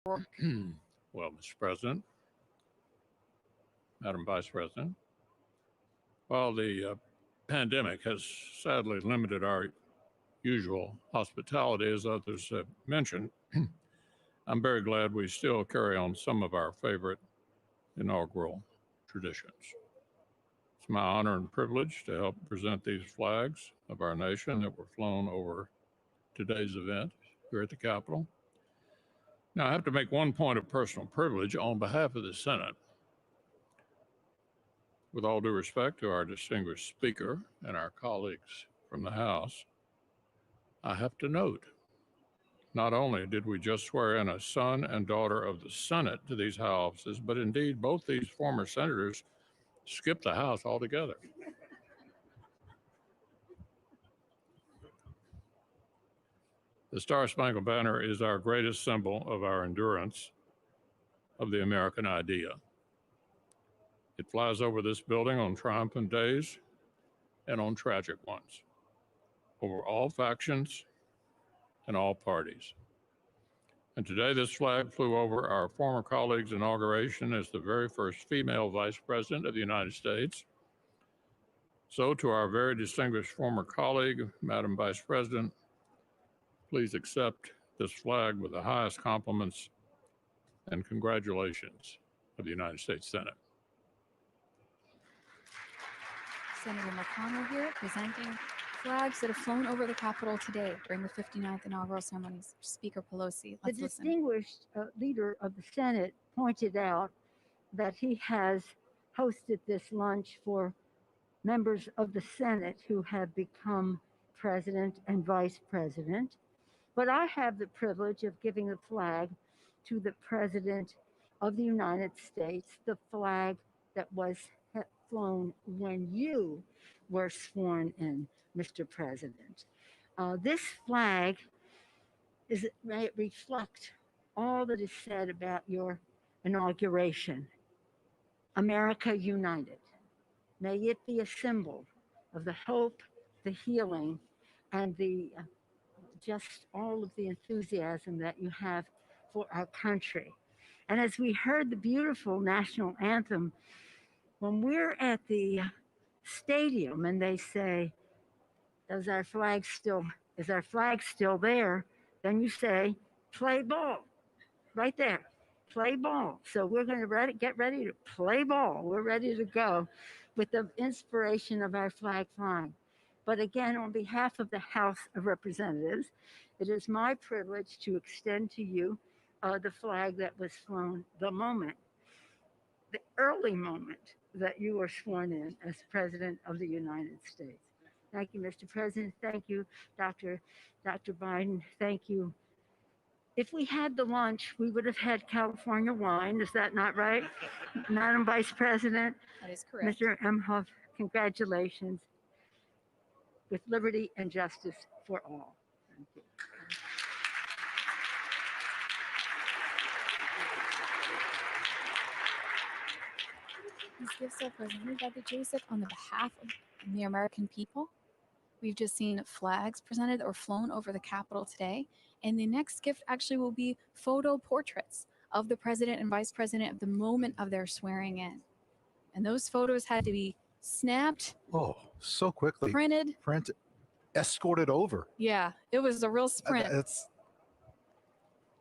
Well, Mr. President, Madam Vice President, while the pandemic has sadly limited our usual hospitality, as others have mentioned, I'm very glad we still carry on some of our favorite inaugural traditions. It's my honor and privilege to help present these flags of our nation that were flown over today's event here at the Capitol. Now, I have to make one point of personal privilege on behalf of the Senate. With all due respect to our distinguished speaker and our colleagues from the House, I have to note, not only did we just swear in a son and daughter of the Senate to these high offices, but indeed both these former senators skipped the House altogether. The Star-Spangled Banner is our greatest symbol of our endurance of the American idea. It flies over this building on triumphant days and on tragic ones, over all factions and all parties. And today this flag flew over our former colleague's inauguration as the very first female Vice President of the United States. So to our very distinguished former colleague, Madam Vice President, please accept this flag with the highest compliments and congratulations of the United States Senate. Senator McConnell here, presenting flags that have flown over the Capitol today during the 59th inaugural ceremonies. Speaker Pelosi, let's The listen. distinguished leader of the Senate pointed out that he has hosted this lunch for members of the Senate who have become president and vice president. But I have the privilege of giving the flag to the President of the United States, the flag that was flown when you were sworn in, Mr. President. This flag may it reflect all that is said about your inauguration. America united. May it be a symbol of the hope, the healing, and the just all of the enthusiasm that you have for our country. And as we heard the beautiful national anthem, when we're at the stadium and they say, is our flag still there? Then you say, play ball, right there, play ball. So we're going to get ready to play ball. We're ready to go with the inspiration of our flag flying. But again, on behalf of the House of Representatives, it is my privilege to extend to you the flag that was flown the early moment that you were sworn in as President of the United States. Thank you, Mr. President. Thank you, Dr. Biden. Thank you. If we had the lunch, we would have had California wine. Is that not right? Madam Vice President? That is correct. Mr. Emhoff, congratulations. With liberty and justice for all. Thank you. These gifts are presented by the JSIP on the behalf of the American people. We've just seen flags presented or flown over the Capitol today. And the next gift actually will be photo portraits of the president and vice president at the moment of their swearing in. And those photos had to be snapped. Oh, so quickly. Printed. Escorted over. Yeah, it was a real sprint.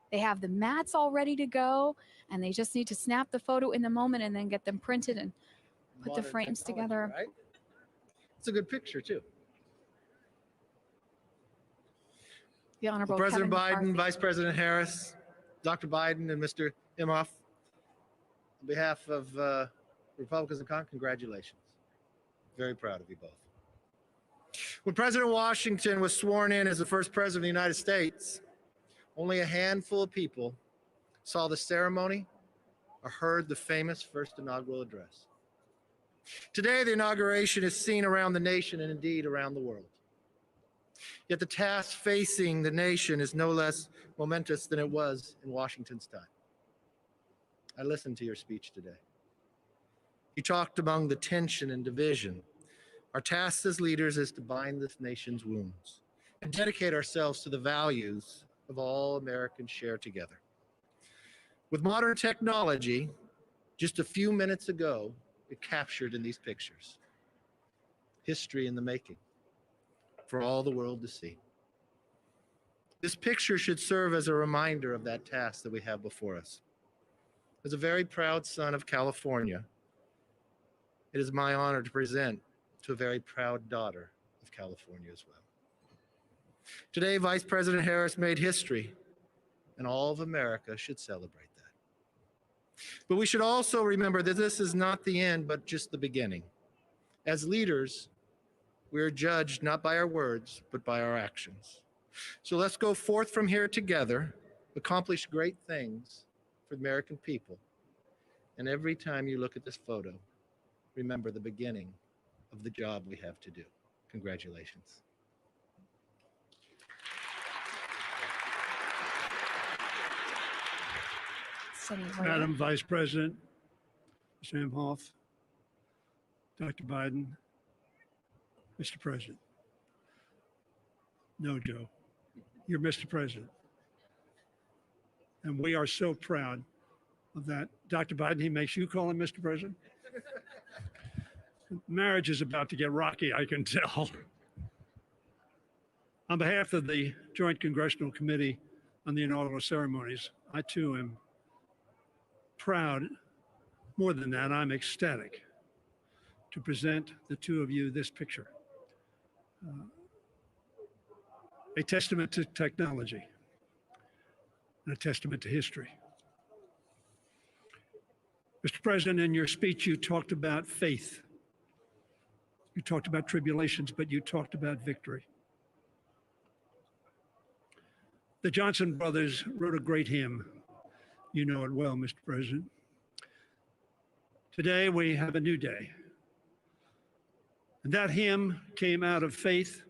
They have the mats all ready to go, and they just need to snap the photo in the moment and then get them printed and put the frames together. Right? It's a good picture, too. The Honorable President Kevin Biden, McCarthy. Vice President Harris, Dr. Biden, and Mr. Imhoff, on behalf of Republicans in Congress, congratulations. Very proud of you both. When President Washington was sworn in as the first president of the United States, only a handful of people saw the ceremony or heard the famous first inaugural address. Today, the inauguration is seen around the nation and indeed around the world. Yet the task facing the nation is no less momentous than it was in Washington's time. I listened to your speech today. You talked among the tension and division. Our task as leaders is to bind this nation's wounds and dedicate ourselves to the values of all Americans share together. With modern technology, just a few minutes ago, it captured in these pictures. History in the making for all the world to see. This picture should serve as a reminder of that task that we have before us. As a very proud son of California, it is my honor to present to a very proud daughter of California as well. Today, Vice President Harris made history, and all of America should celebrate that. But we should also remember that this is not the end, but just the beginning. As leaders, we are judged not by our words, but by our actions. So let's go forth from here together, accomplish great things for the American people. And every time you look at this photo, remember the beginning of the job we have to do. Congratulations. Madam Vice President, Mr. Imhoff, Dr. Biden, Mr. President. No, Joe, you're Mr. President. And we are so proud of that. Dr. Biden, he makes you call him Mr. President? Marriage is about to get rocky, I can tell. On behalf of the Joint Congressional Committee on the Inaugural Ceremonies, I too am proud. More than that, I'm ecstatic to present the two of you this picture. A testament to technology and a testament to history. Mr. President, in your speech, you talked about faith. You talked about tribulations, but you talked about victory. The Johnson brothers wrote a great hymn. You know it well, Mr. President. Today, we have a new day. And that hymn came out of faith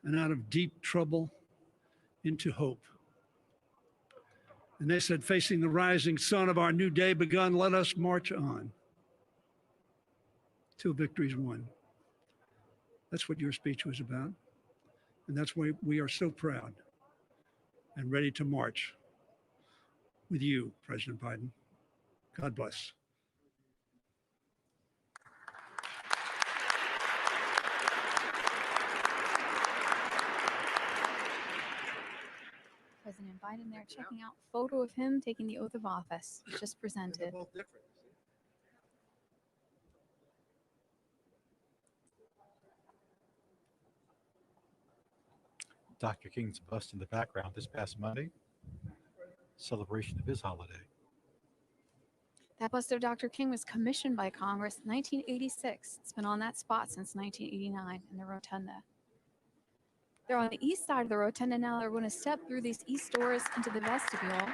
and out of deep trouble into hope. And they said, facing the rising sun of our new day begun, let us march on till victory's won. That's what your speech was about. And that's why we are so proud and ready to march with you, President Biden. God bless. President Biden there checking out photo of him taking the oath of office just presented. They're both different. Dr. King's bust in the background this past Monday, celebration of his holiday. That bust of Dr. King was commissioned by Congress in 1986. It's been on that spot since 1989 in the rotunda. They're on the east side of the rotunda now. They're going to step through these east doors into the vestibule.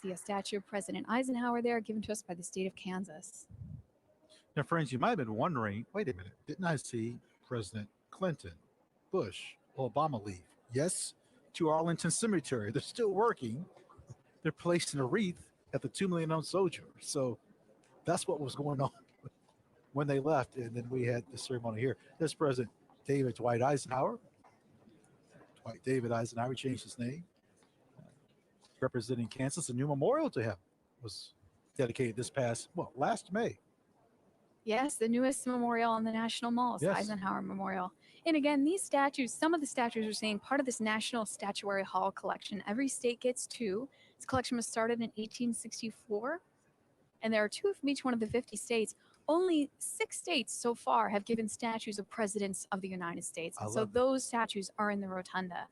See a statue of President Eisenhower there, given to us by the state of Kansas. Now, friends, you might have been wondering, wait a minute, didn't I see President Clinton, Bush, Obama leave? Yes, to Arlington Cemetery. They're still working. They're placing a wreath at the 2 million ounce soldier. So that's what was going on when they left. And then we had the ceremony here. There's President David Dwight Eisenhower. Dwight David Eisenhower changed his name. Representing Kansas, a new memorial to him was dedicated this past, last May. Yes, the newest memorial on the National Mall is the Yes. Eisenhower Memorial. And again, these statues, some of the statues are saying part of this National Statuary Hall collection. Every state gets two. This collection was started in 1864, and there are two from each one of the 50 states. Only 6 states so far have given statues of presidents of the United States. I And so love that. those statues are in the rotunda.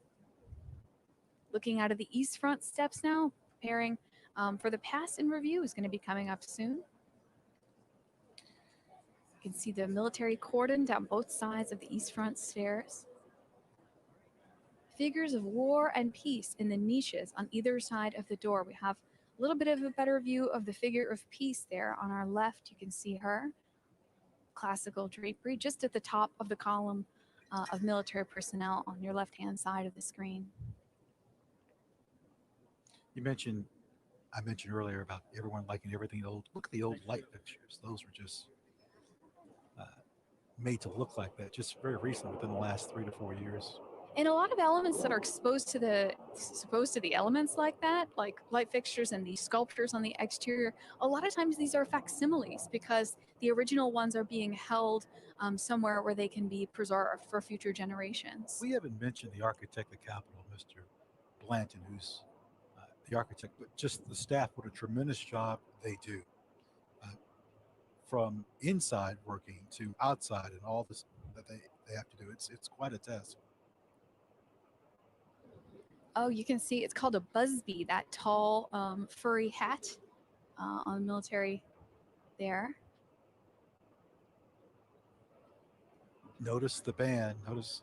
Looking out of the east front steps now, preparing for the pass and review is going to be coming up soon. You can see the military cordon down both sides of the east front stairs. Figures of war and peace in the niches on either side of the door. We have a little bit of a better view of the figure of peace there on our left. You can see her. Classical drapery just at the top of the column of military personnel on your left-hand side of the screen. I mentioned earlier about everyone liking everything old. Look at the old light pictures. Those were just made to look like that just very recently within the last 3 to 4 years. And a lot of elements that are exposed to the elements like that, like light fixtures and these sculptures on the exterior, a lot of times these are facsimiles because the original ones are being held somewhere where they can be preserved for future generations. We haven't mentioned the architect of the Capitol, Mr. Blanton, who's the architect, but just the staff, what a tremendous job they do. From inside working to outside and all this that they have to do. It's quite a task. Oh, you can see it's called a busby, that tall furry hat on the military there. Notice the band. Notice.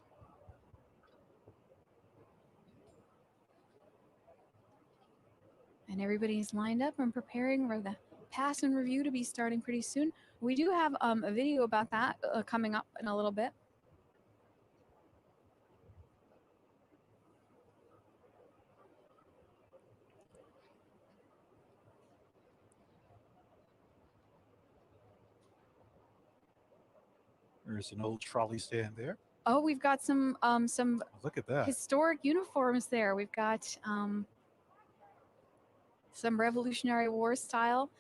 And everybody's lined up and preparing for the pass and review to be starting pretty soon. We do have a video about that coming up in a little bit. There's an old trolley stand there. Oh, we've got some Look at that. historic uniforms there. We've got some Revolutionary War style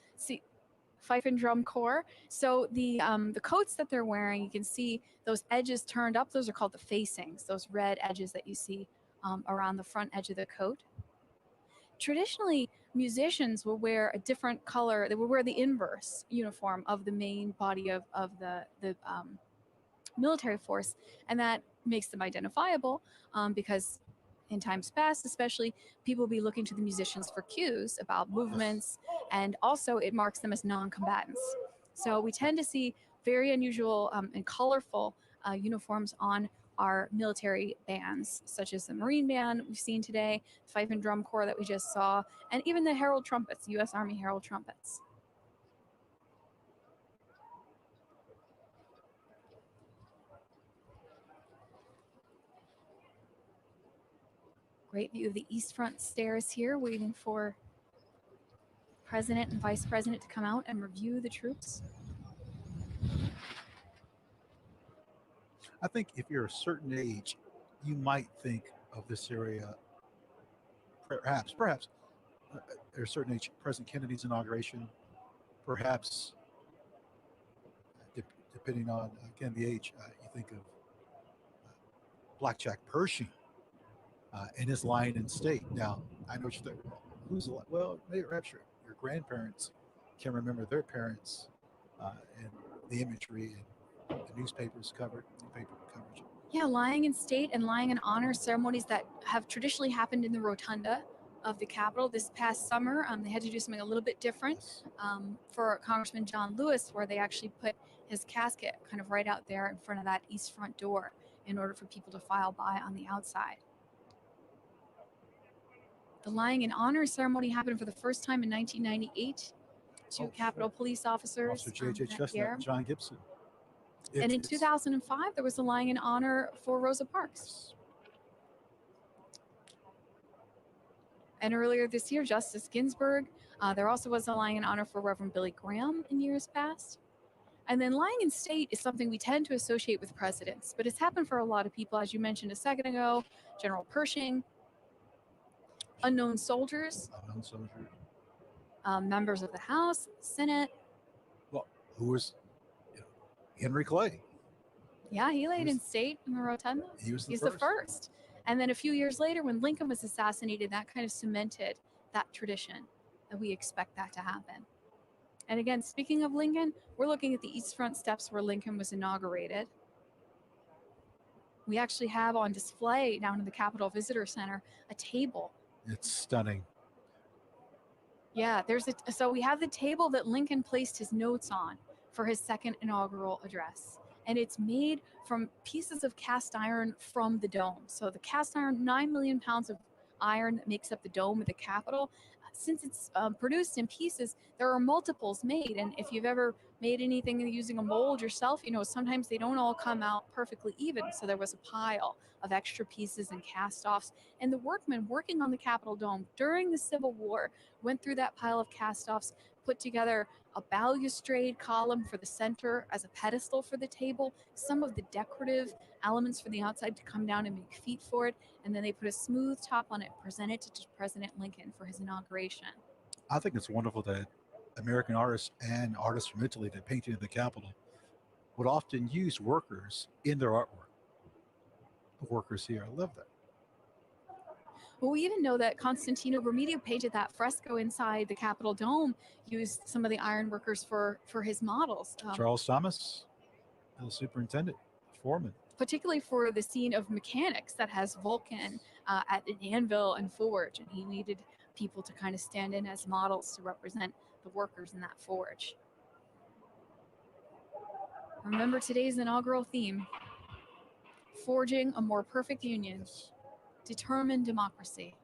fife and drum corps. So the coats that they're wearing, you can see those edges turned up. Those are called the facings. Those red edges that you see around the front edge of the coat. Traditionally, musicians will wear a different color. They will wear the inverse uniform of the main body of the military force, and that makes them identifiable because in times past, especially, people will be looking to the musicians for cues about movements, and also it marks them as non-combatants. So we tend to see very unusual and colorful uniforms on our military bands, such as the Marine Band we've seen today, Fife and Drum Corps that we just saw, and even the Herald Trumpets, U.S. Army Herald Trumpets. Great view of the East Front stairs here, waiting for President and Vice President to come out and review the troops. I think if you're a certain age, you might think of this area, perhaps at a certain age, President Kennedy's inauguration, perhaps, depending on, again, the age, you think of Blackjack Pershing and his line in state. Now, I know what you think, well, maybe perhaps your grandparents can remember their parents and the imagery and the newspapers coverage. Yeah, lying in state and lying in honor ceremonies that have traditionally happened in the rotunda of the Capitol. This past summer, they had to do something a little bit different for Congressman John Lewis, where they actually put his casket kind of right out there in front of that east front door in order for people to file by on the outside. The lying in honor ceremony happened for the first time in 1998. Two Capitol police officers. Officer J.J. Chestnut and John Gibson. And in 2005, there was a lying in honor for Rosa Parks. And earlier this year, Justice Ginsburg. There also was a lying in honor for Reverend Billy Graham in years past. And then lying in state is something we tend to associate with presidents, but it's happened for a lot of people, as you mentioned a second ago. General Pershing, unknown soldiers, members of the House, Senate. Well, who was Henry Clay? Yeah, he laid in state in the rotunda. He's the first. And then a few years later, when Lincoln was assassinated, that kind of cemented that tradition that we expect that to happen. And again, speaking of Lincoln, we're looking at the East Front steps where Lincoln was inaugurated. We actually have on display down in the Capitol Visitor Center a table. It's stunning. Yeah, so we have the table that Lincoln placed his notes on for his second inaugural address. And it's made from pieces of cast iron from the dome. So the cast iron, 9 million pounds of iron that makes up the dome of the Capitol. Since it's produced in pieces, there are multiples made. And if you've ever made anything using a mold yourself, you know, sometimes they don't all come out perfectly even. So there was a pile of extra pieces and cast-offs. And the workmen working on the Capitol Dome during the Civil War went through that pile of cast-offs, put together a balustrade column for the center as a pedestal for the table, some of the decorative elements for the outside to come down and make feet for it, and then they put a smooth top on it, presented it to President Lincoln for his inauguration. I think it's wonderful that American artists and artists from Italy that painted in the Capitol would often use workers in their artwork. The workers here, I love that. Well, we even know that Constantino Romito painted that fresco inside the Capitol Dome, used some of the iron workers for his models. Charles Thomas, the superintendent, foreman. Particularly for the scene of mechanics that has Vulcan at an anvil and forge, and he needed people to kind of stand in as models to represent the workers in that forge. Remember today's inaugural theme: forging a more perfect union, Yes. determined democracy.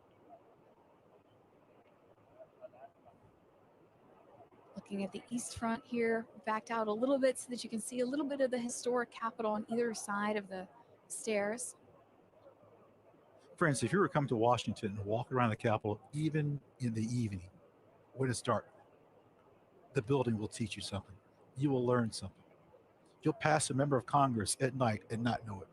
Looking at the east front here, backed out a little bit so that you can see a little bit of the historic Capitol on either side of the stairs. Friends, if you were to come to Washington and walk around the Capitol, even in the evening, when it's dark, the building will teach you something. You will learn something. You'll pass a member of Congress at night and not know it.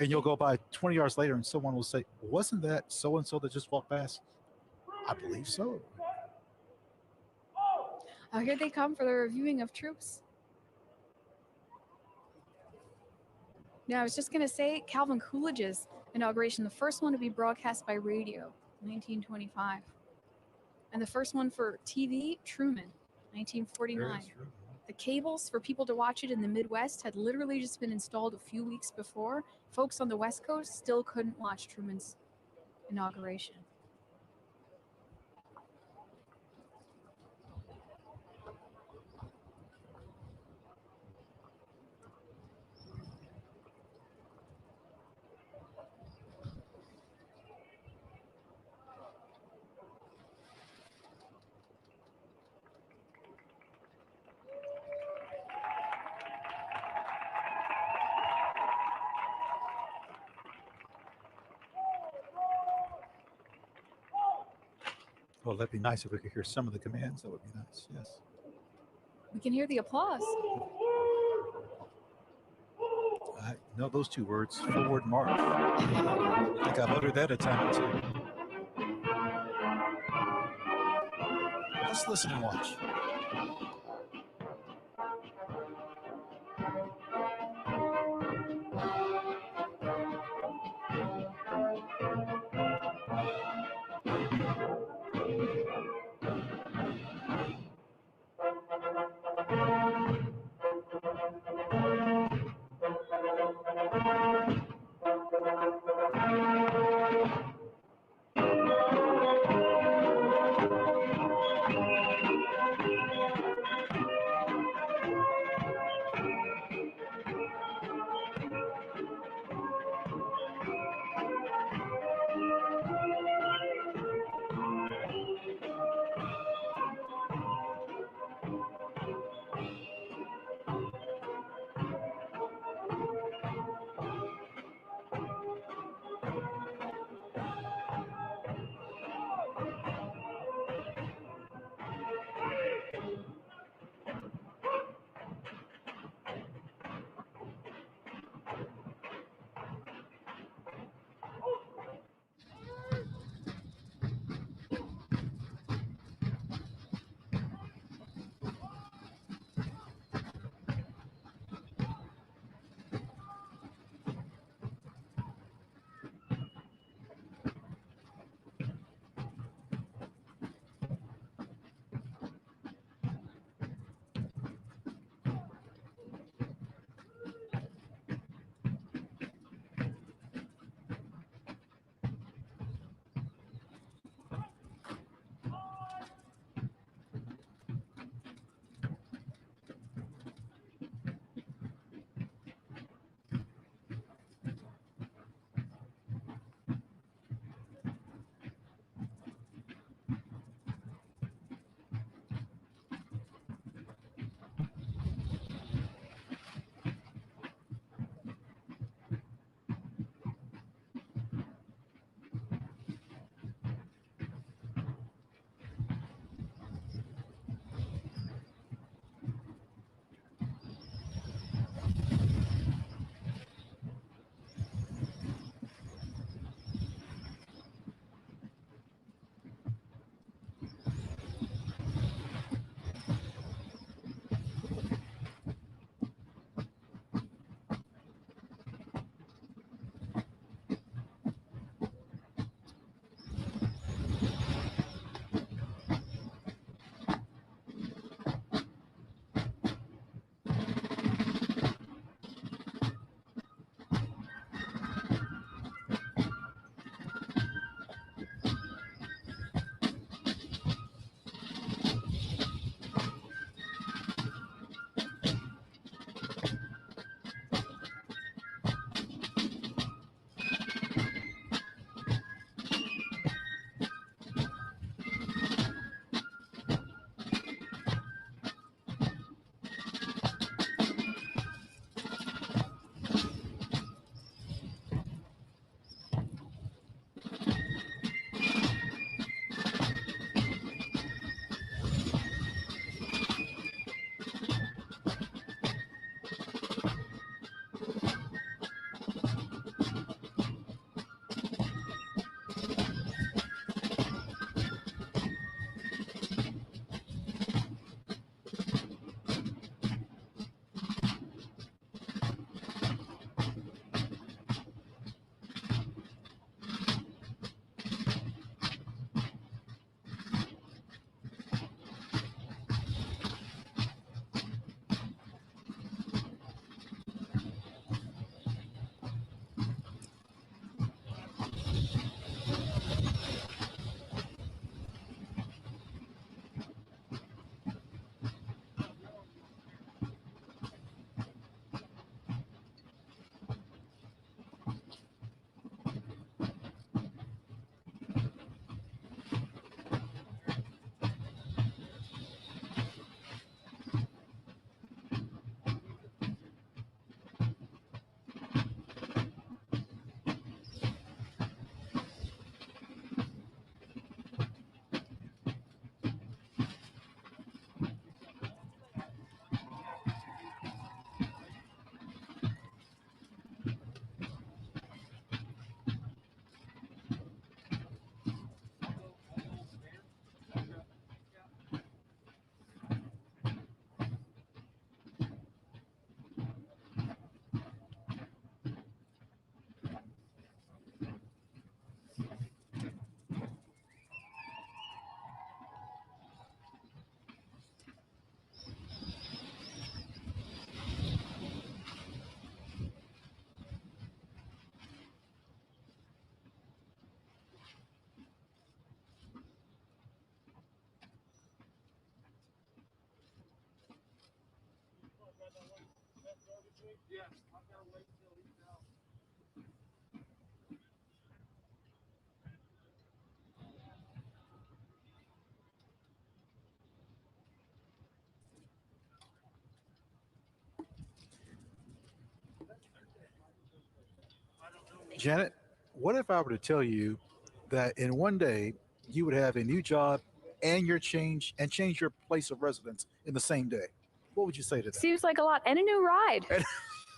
And you'll go by 20 yards later and someone will say, wasn't that so-and-so that just walked past? I believe so. Here they come for the reviewing of troops. Now, I was just going to say Calvin Coolidge's inauguration, the first one to be broadcast by radio, 1925. And the first one for TV, Truman, 1949. The cables for people to watch it in the Midwest had literally just been installed a few weeks before. Folks on the West Coast still couldn't watch Truman's inauguration. Well, that'd be nice if we could hear some of the commands. That would be nice. Yes. We can hear the applause. I know those two words, forward march. I think I've uttered that a time or two. Let's listen and watch. Janet, what if I were to tell you that in one day you would have a new job and change your place of residence in the same day? What would you say to that? Seems like a lot. And a new ride.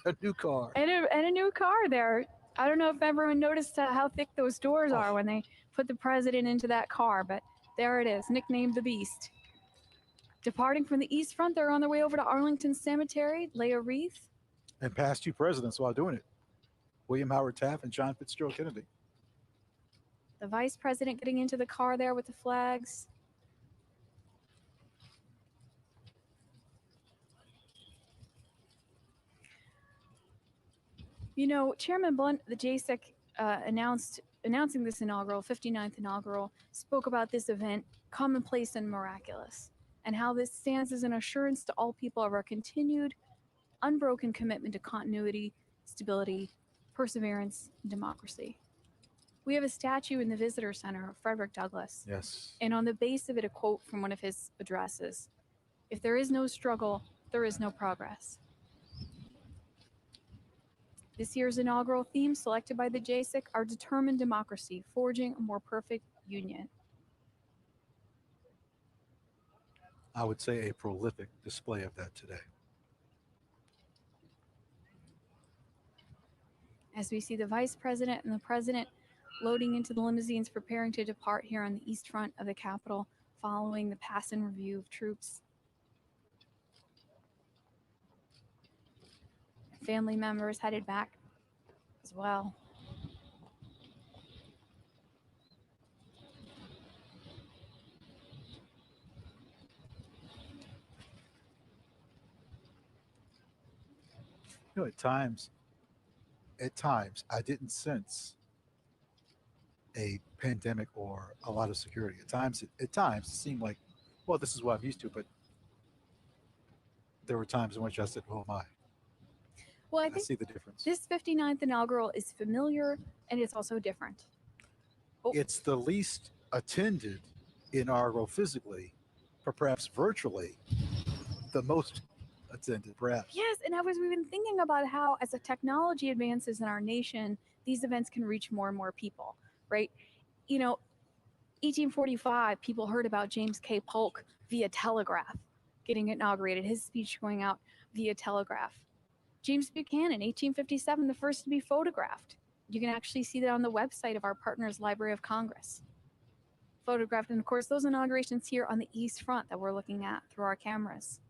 A new car. And a new car there. I don't know if everyone noticed how thick those doors are when they put the president into that car, but there it is, nicknamed the Beast. Departing from the East Front, they're on their way over to Arlington Cemetery, lay a wreath. And past two presidents while doing it. William Howard Taft and John Fitzgerald Kennedy. The vice president getting into the car there with the flags. You know, Chairman Blunt, the JSEC announcing this 59th inaugural, spoke about this event, commonplace and miraculous, and how this stands as an assurance to all people of our continued, unbroken commitment to continuity, stability, perseverance, and democracy. We have a statue in the Visitor Center of Frederick Douglass. Yes. And on the base of it, a quote from one of his addresses: "If there is no struggle, there is no progress." This year's inaugural theme, selected by the JSEC, are determined democracy, forging a more perfect union. I would say a prolific display of that today. As we see the vice president and the president loading into the limousines, preparing to depart here on the east front of the Capitol, following the pass and review of troops. Family members headed back as well. You know, at times, I didn't sense a pandemic or a lot of security. At times, it seemed like, well, this is what I'm used to. But there were times in which I said, "Oh my!" Well, I I think see the difference. this 59th inaugural is familiar and it's also different. Oh. It's the least attended inaugural physically, but perhaps virtually, the most attended, perhaps. Yes, and we've been thinking about how, as the technology advances in our nation, these events can reach more and more people, right? You know, 1845, people heard about James K. Polk via telegraph getting inaugurated, his speech going out via telegraph. James Buchanan, 1857, the first to be photographed. You can actually see that on the website of our partners, Library of Congress. Photographed, and of course, those inaugurations here on the East Front that we're looking at through our cameras.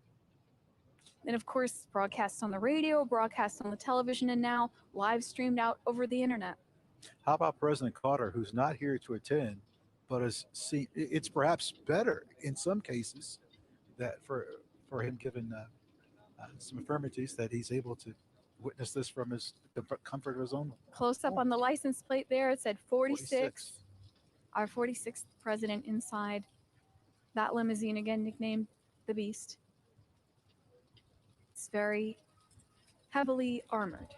And of course, broadcasts on the radio, broadcasts on the television, and now live streamed out over the internet. How about President Carter, who's not here to attend, but has seen? It's perhaps better in some cases that for him, given some infirmities, that he's able to witness this from the comfort of his own. Close up on the license plate there, it said 46. 46. Our 46th president inside that limousine, again nicknamed the Beast. It's very heavily armored.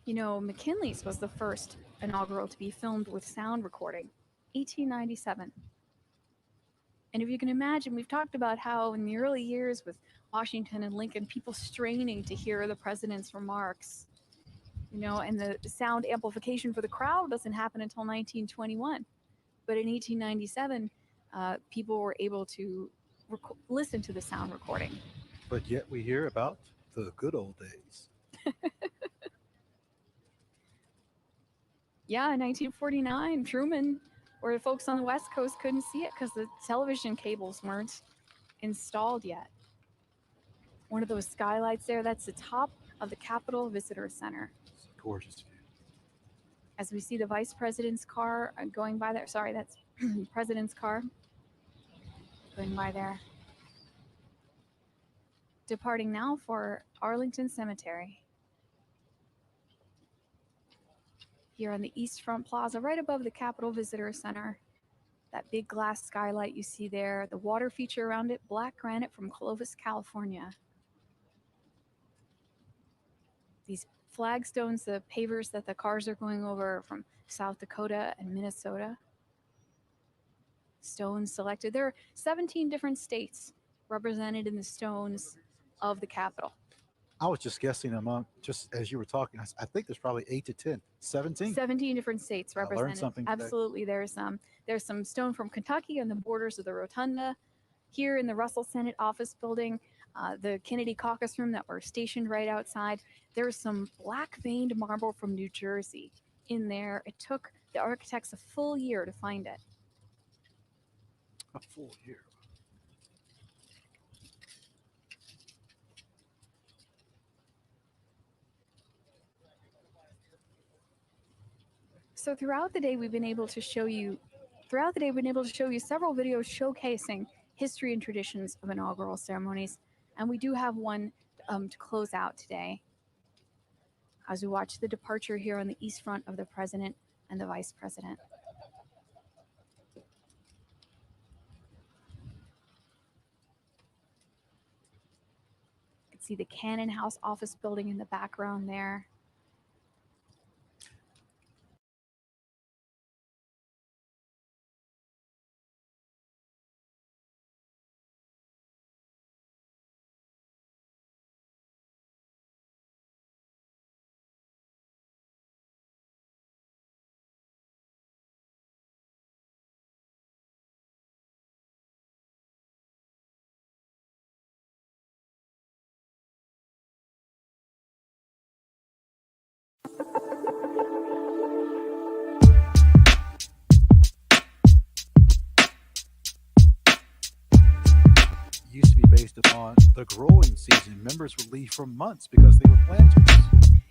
You know, McKinley's was the first inaugural to be filmed with sound recording, 1897. And if you can imagine, we've talked about how in the early years with Washington and Lincoln, people straining to hear the president's remarks, you know, and the sound amplification for the crowd doesn't happen until 1921. But in 1897, people were able to listen to the sound recording. But yet we hear about the good old days. Yeah, in 1949, Truman, where folks on the West Coast couldn't see it because the television cables weren't installed yet. One of those skylights there, that's the top of the Capitol Visitor Center. It's a gorgeous view. As we see the vice president's car going by there. Sorry, that's president's car going by there. Departing now for Arlington Cemetery. Here on the East Front Plaza, right above the Capitol Visitor Center. That big glass skylight you see there, the water feature around it, black granite from Clovis, California. These flagstones, the pavers that the cars are going over from South Dakota and Minnesota. stones selected. There are 17 different states represented in the stones of the Capitol. I was just guessing among, just as you were talking, I think there's probably 8 to 10, 17. 17 different states I learned represented. something today. Absolutely. There's some stone from Kentucky on the borders of the rotunda. Here in the Russell Senate office building, the Kennedy caucus room that we're stationed right outside, there's some black veined marble from New Jersey in there. It took the architects a full year to find it. A full year. So throughout the day, we've been able to show you several videos showcasing history and traditions of inaugural ceremonies. And we do have one to close out today as we watch the departure here on the east front of the president and the vice president. You can see the Cannon House office building in the background there. Used to be based upon the growing season. Members would leave for months because they were planters.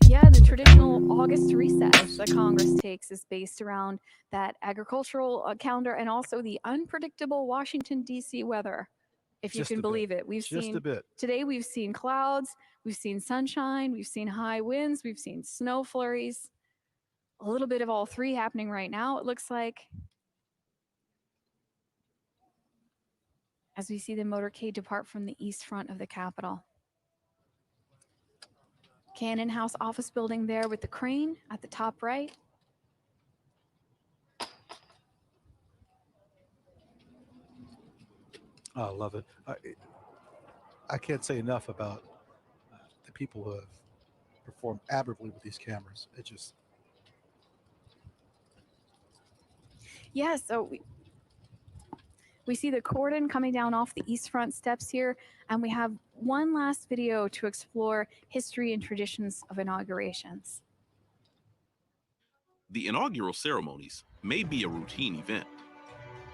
Yeah, the traditional August recess that Congress takes is based around that agricultural calendar and also the unpredictable Washington, D.C. weather, if you Just can a believe bit. it. We've Just seen a bit. today, we've seen clouds, we've seen sunshine, we've seen high winds, we've seen snow flurries, a little bit of all three happening right now, it looks like. As we see the motorcade depart from the east front of the Capitol. Cannon House office building there with the crane at the top right. I love it. I can't say enough about the people who have performed admirably with these cameras. It just, Yeah, so we see the cordon coming down off the east front steps here, and we have one last video to explore history and traditions of inaugurations. The inaugural ceremonies may be a routine event,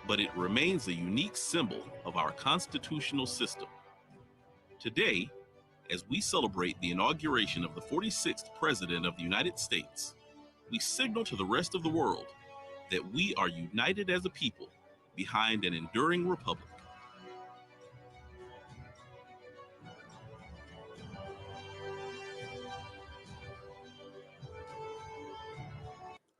but it remains a unique symbol of our constitutional system. Today, as we celebrate the inauguration of the 46th President of the United States, we signal to the rest of the world that we are united as a people behind an enduring republic.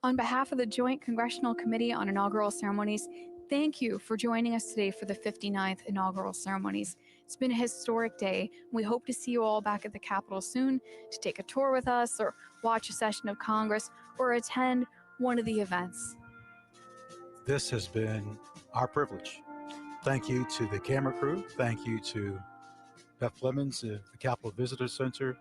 On behalf of the Joint Congressional Committee on Inaugural Ceremonies, thank you for joining us today for the 59th inaugural ceremonies. It's been a historic day. We hope to see you all back at the Capitol soon to take a tour with us or watch a session of Congress or attend one of the events. this has been our privilege. Thank you to the camera crew. Thank you to Beth Flemons, the Capitol Visitor Center,